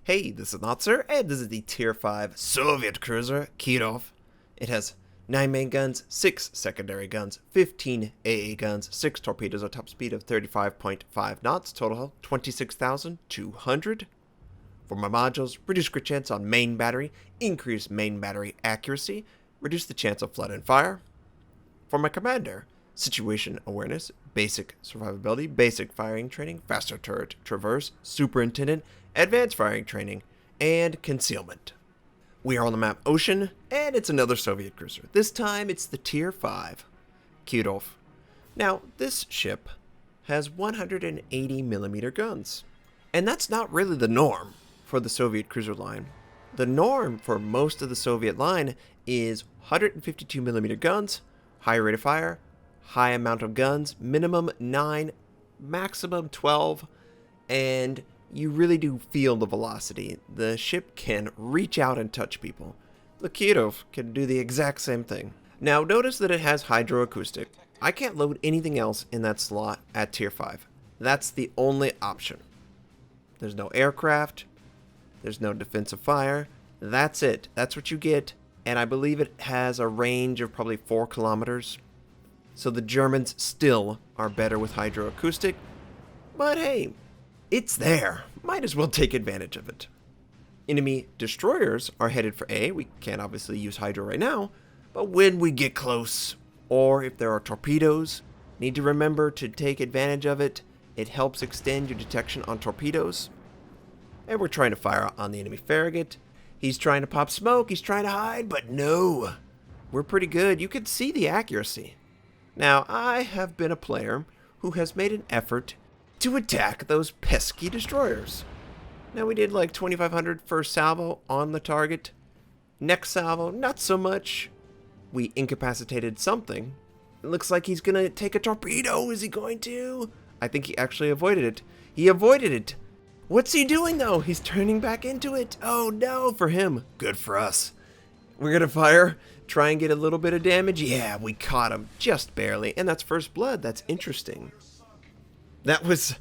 Hey, this is Notser, and this is the Tier 5 Soviet cruiser, Kirov. It has 9 main guns, 6 secondary guns, 15 AA guns, 6 torpedoes, a top speed of 35.5 knots, total health 26,200. For my modules, reduce crit chance on main battery, increase main battery accuracy, reduce the chance of flood and fire. For my commander, situation awareness, basic survivability, basic firing training, faster turret traverse, superintendent, advanced firing training, and concealment. We are on the map Ocean, and it's another Soviet cruiser. This time it's the Tier 5 Kirov. Now, this ship has 180mm guns, and that's not really the norm for the Soviet cruiser line. The norm for most of the Soviet line is 152mm guns, high rate of fire, high amount of guns, minimum 9, maximum 12, and you really do feel the velocity. The ship can reach out and touch people. The Kirov can do the exact same thing. Now notice that it has hydroacoustic. I can't load anything else in that slot at Tier 5. That's the only option. There's no aircraft. There's no defensive fire. That's it. That's what you get. And I believe it has a range of probably 4 kilometers. So the Germans still are better with hydroacoustic. But hey, it's there. Might as well take advantage of it. Enemy destroyers are headed for A. We can't obviously use hydro right now, but when we get close, or if there are torpedoes, need to remember to take advantage of it. It helps extend your detection on torpedoes. And we're trying to fire on the enemy farragut. He's trying to pop smoke, he's trying to hide, but no. We're pretty good. You can see the accuracy. Now, I have been a player who has made an effort to attack those pesky destroyers. Now we did like 2,500 first salvo on the target. Next salvo, not so much. We incapacitated something. It looks like he's gonna take a torpedo. Is he going to? I think he actually avoided it. He avoided it. What's he doing though? He's turning back into it. Oh no, for him. Good for us. We're gonna fire, try and get a little bit of damage. Yeah, we caught him just barely. And that's first blood. That's interesting. That was,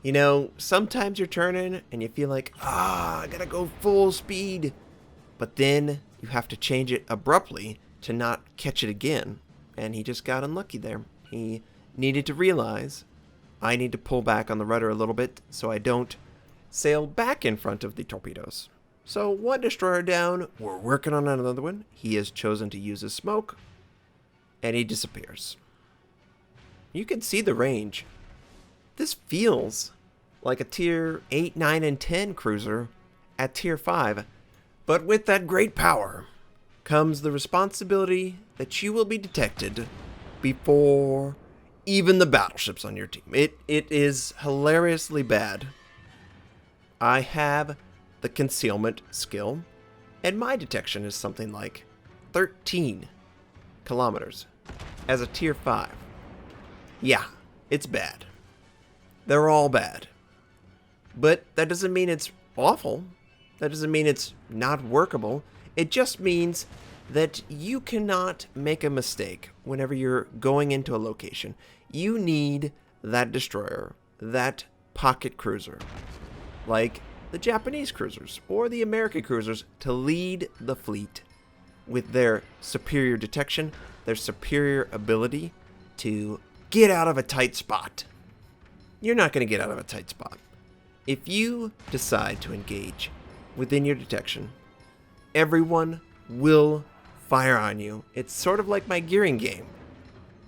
you know, sometimes you're turning and you feel like, I gotta go full speed. But then you have to change it abruptly to not catch it again. And he just got unlucky there. He needed to realize, I need to pull back on the rudder a little bit so I don't sail back in front of the torpedoes. So one destroyer down, we're working on another one. He has chosen to use his smoke, and he disappears. You can see the range. This feels like a Tier 8, 9, and 10 cruiser at Tier 5, but with that great power comes the responsibility that you will be detected before even the battleships on your team. It is hilariously bad. I have the concealment skill, and my detection is something like 13 kilometers as a Tier 5. Yeah, it's bad. They're all bad. But that doesn't mean it's awful. That doesn't mean it's not workable. It just means that you cannot make a mistake whenever you're going into a location. You need that destroyer, that pocket cruiser, like the Japanese cruisers or the American cruisers, to lead the fleet with their superior detection, their superior ability to get out of a tight spot. You're not going to get out of a tight spot. If you decide to engage within your detection, everyone will fire on you. It's sort of like my gearing game.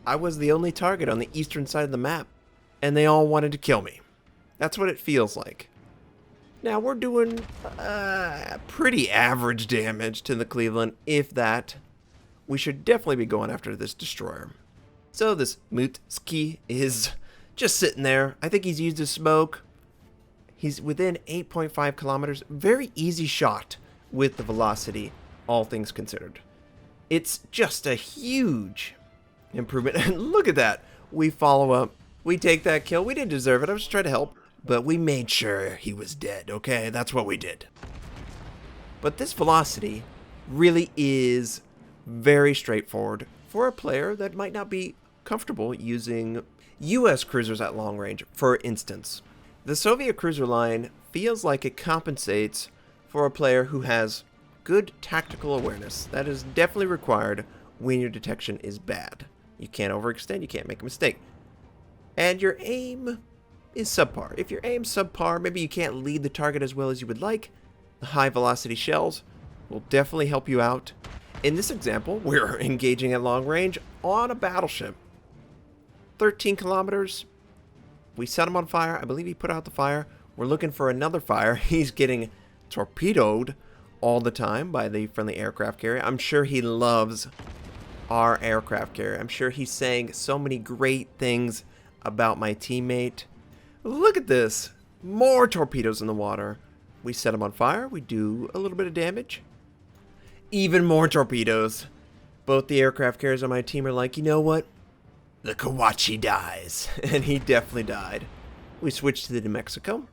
I was the only target on the eastern side of the map, and they all wanted to kill me. That's what it feels like. Now we're doing pretty average damage to the Cleveland, if that. We should definitely be going after this destroyer. So this Mutski is just sitting there. I think he's used his smoke. He's within 8.5 kilometers. Very easy shot with the velocity, all things considered. It's just a huge improvement. And look at that. We follow up. We take that kill. We didn't deserve it. I was just trying to help. But we made sure he was dead, okay? That's what we did. But this velocity really is very straightforward for a player that might not be comfortable using U.S. cruisers at long range. For instance, the Soviet cruiser line feels like it compensates for a player who has good tactical awareness. That is definitely required when your detection is bad. You can't overextend, you can't make a mistake. And your aim is subpar. If your aim's subpar, maybe you can't lead the target as well as you would like, the high velocity shells will definitely help you out. In this example, we're engaging at long range on a battleship. 13 kilometers. We set him on fire. I believe he put out the fire. We're looking for another fire. He's getting torpedoed all the time by the friendly aircraft carrier. I'm sure he loves our aircraft carrier. I'm sure he's saying so many great things about my teammate. Look at this. More torpedoes in the water. We set him on fire. We do a little bit of damage. Even more torpedoes. Both the aircraft carriers on my team are like, you know what? The Kawachi dies. And he definitely died. We switch to the New Mexico.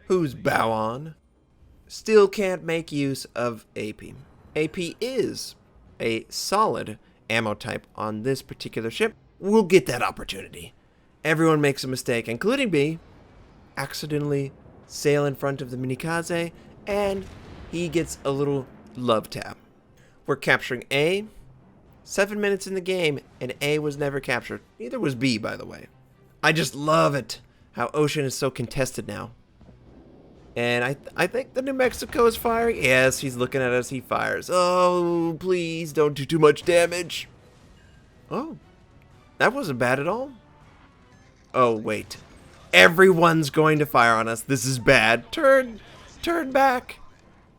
Who's bow on? Still can't make use of AP. AP is a solid ammo type on this particular ship. We'll get that opportunity. Everyone makes a mistake, including me. Accidentally sail in front of the Minikaze, and he gets a little love tap. We're capturing A. 7 minutes in the game, and A was never captured. Neither was B, by the way. I just love it, how Ocean is so contested now. And I think the New Mexico is firing. Yes, he's looking at us. He fires. Oh, please don't do too much damage. Oh, that wasn't bad at all. Oh, wait. Everyone's going to fire on us. This is bad. Turn back.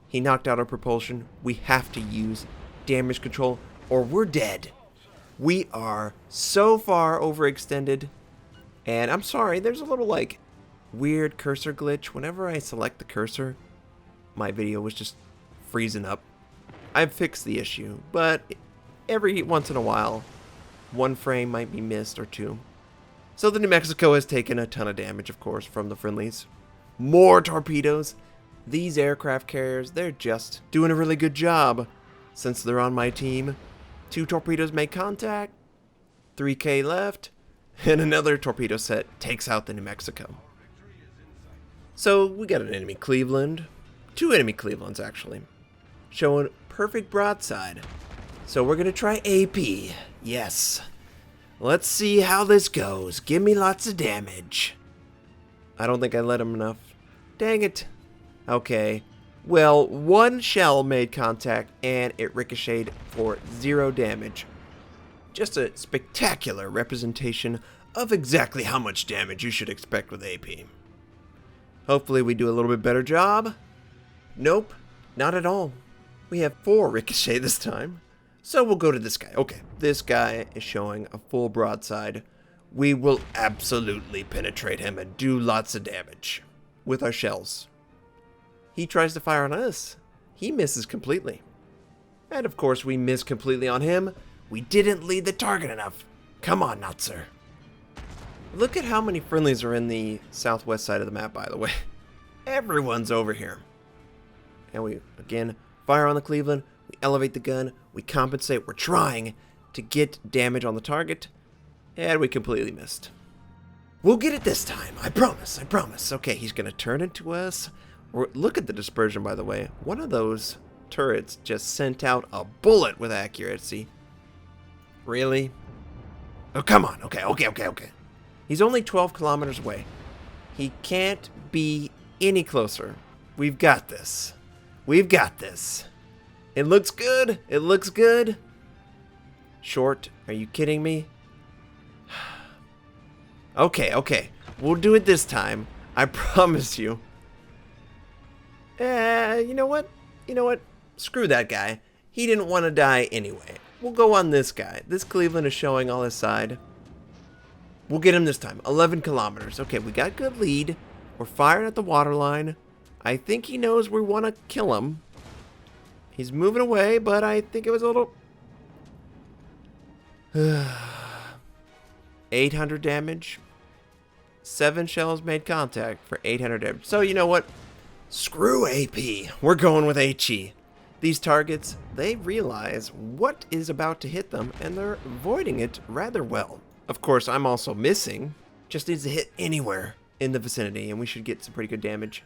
He knocked out our propulsion. We have to use damage control or we're dead. We are so far overextended. And I'm sorry, there's a little like weird cursor glitch. Whenever I select the cursor, my video was just freezing up. I've fixed the issue, but every once in a while, one frame might be missed or two. So the New Mexico has taken a ton of damage, of course, from the friendlies. More torpedoes. These aircraft carriers, they're just doing a really good job since they're on my team. 2 torpedoes make contact, 3K left, and another torpedo set takes out the New Mexico. So we got an enemy Cleveland, 2 enemy Clevelands actually, showing perfect broadside. So we're gonna try AP, yes. Let's see how this goes. Give me lots of damage. I don't think I let him enough. Dang it. Okay. Well, 1 shell made contact and it ricocheted for 0 damage. Just a spectacular representation of exactly how much damage you should expect with AP. Hopefully we do a little bit better job. Nope, not at all. We have 4 ricochet this time. So we'll go to this guy. Okay, this guy is showing a full broadside. We will absolutely penetrate him and do lots of damage with our shells. He tries to fire on us. He misses completely. And of course we miss completely on him. We didn't lead the target enough. Come on, Notser. Look at how many friendlies are in the southwest side of the map, by the way. Everyone's over here. And we, again, fire on the Cleveland. We elevate the gun. We compensate. We're trying to get damage on the target. And we completely missed. We'll get it this time. I promise. I promise. Okay, he's going to turn into us. Look at the dispersion, by the way. One of those turrets just sent out a bullet with accuracy. Really? Oh, come on. Okay. He's only 12 kilometers away. He can't be any closer. We've got this. We've got this. It looks good. It looks good. Short. Are you kidding me? Okay. We'll do it this time. I promise you. You know what? Screw that guy. He didn't want to die anyway. We'll go on this guy. This Cleveland is showing all his side. We'll get him this time. 11 kilometers. Okay, we got good lead. We're firing at the waterline. I think he knows we want to kill him. He's moving away, but I think it was a little... 800 damage. 7 shells made contact for 800 damage. So you know what? Screw AP. We're going with HE. These targets, they realize what is about to hit them, and they're avoiding it rather well. Of course, I'm also missing. Just needs to hit anywhere in the vicinity, and we should get some pretty good damage.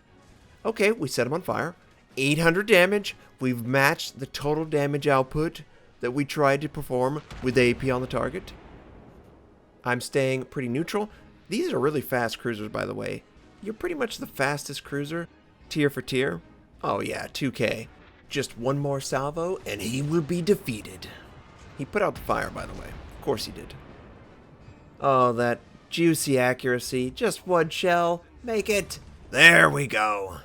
Okay, we set him on fire. 800 damage. We've matched the total damage output that we tried to perform with AP on the target. I'm staying pretty neutral. These are really fast cruisers, by the way. You're pretty much the fastest cruiser, tier for tier. Oh yeah, 2K. Just one more salvo, and he will be defeated. He put out the fire, by the way. Of course he did. Oh, that juicy accuracy. Just one shell. Make it. There we go.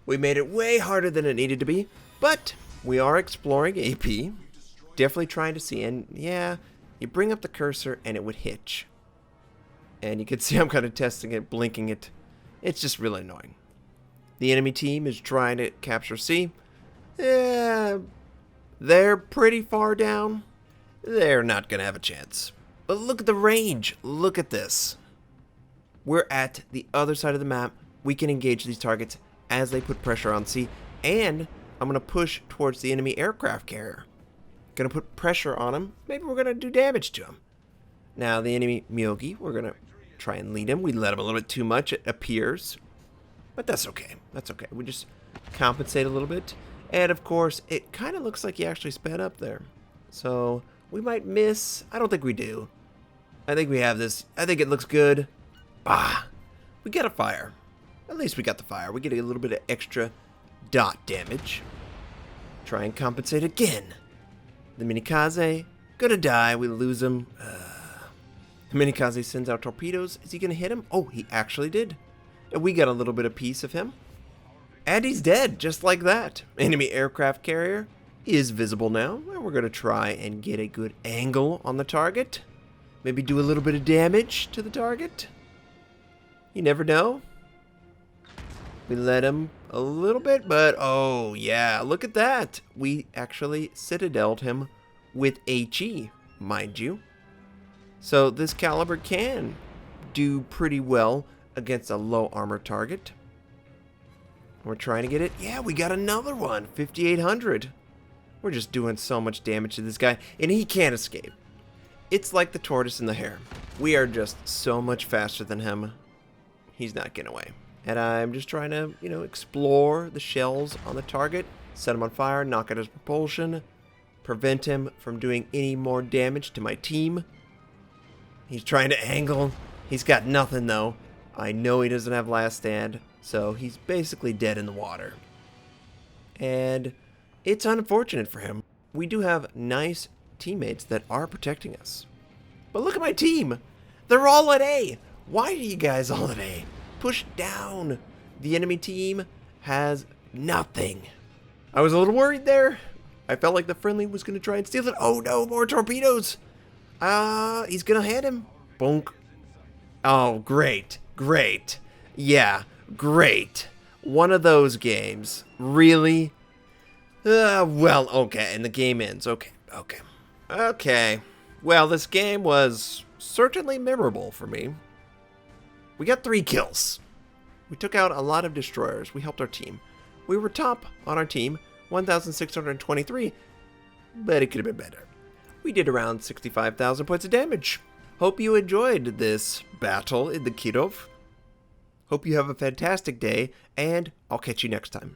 We made it way harder than it needed to be, but we are exploring AP. Definitely trying to see, and yeah, you bring up the cursor and it would hitch. And you can see I'm kind of testing it, blinking it. It's just really annoying. The enemy team is trying to capture C. Yeah, they're pretty far down. They're not going to have a chance. But look at the range. Look at this. We're at the other side of the map. We can engage these targets as they put pressure on C. And I'm going to push towards the enemy aircraft carrier. Going to put pressure on him. Maybe we're going to do damage to him. Now, the enemy Myogi, we're going to try and lead him. We let him a little bit too much, it appears. But that's okay. That's okay. We just compensate a little bit. And, of course, it kind of looks like he actually sped up there. So, we might miss. I don't think we do. I think we have this. I think it looks good. Ah, we get a fire. At least we got the fire. We get a little bit of extra dot damage. Try and compensate again. The Minikaze, gonna die. We lose him. The Minikaze sends out torpedoes. Is he gonna hit him? Oh, he actually did. And we got a little bit of piece of him. And he's dead, just like that. Enemy aircraft carrier is visible now. And we're gonna try and get a good angle on the target. Maybe do a little bit of damage to the target. You never know. We let him a little bit, but oh yeah, look at that. We actually citadeled him with HE, mind you. So this caliber can do pretty well against a low armor target. We're trying to get it. Yeah, we got another one, 5,800. We're just doing so much damage to this guy, and he can't escape. It's like the tortoise and the hare. We are just so much faster than him. He's not getting away. And I'm just trying to, explore the shells on the target, set him on fire, knock out his propulsion, prevent him from doing any more damage to my team. He's trying to angle. He's got nothing, though. I know he doesn't have last stand, so he's basically dead in the water. And it's unfortunate for him. We do have nice teammates that are protecting us. But look at my team. They're all at A. Why are you guys all at A? Push down. The enemy team has nothing. I was a little worried there. I felt like the friendly was going to try and steal it. Oh no, more torpedoes. He's going to hit him. Bonk. Oh, great. Great. Yeah, great. One of those games. Really? Well, okay, and the game ends. Okay. Well, this game was certainly memorable for me. We got 3 kills. We took out a lot of destroyers. We helped our team. We were top on our team, 1,623, but it could have been better. We did around 65,000 points of damage. Hope you enjoyed this battle in the Kirov. Hope you have a fantastic day, and I'll catch you next time.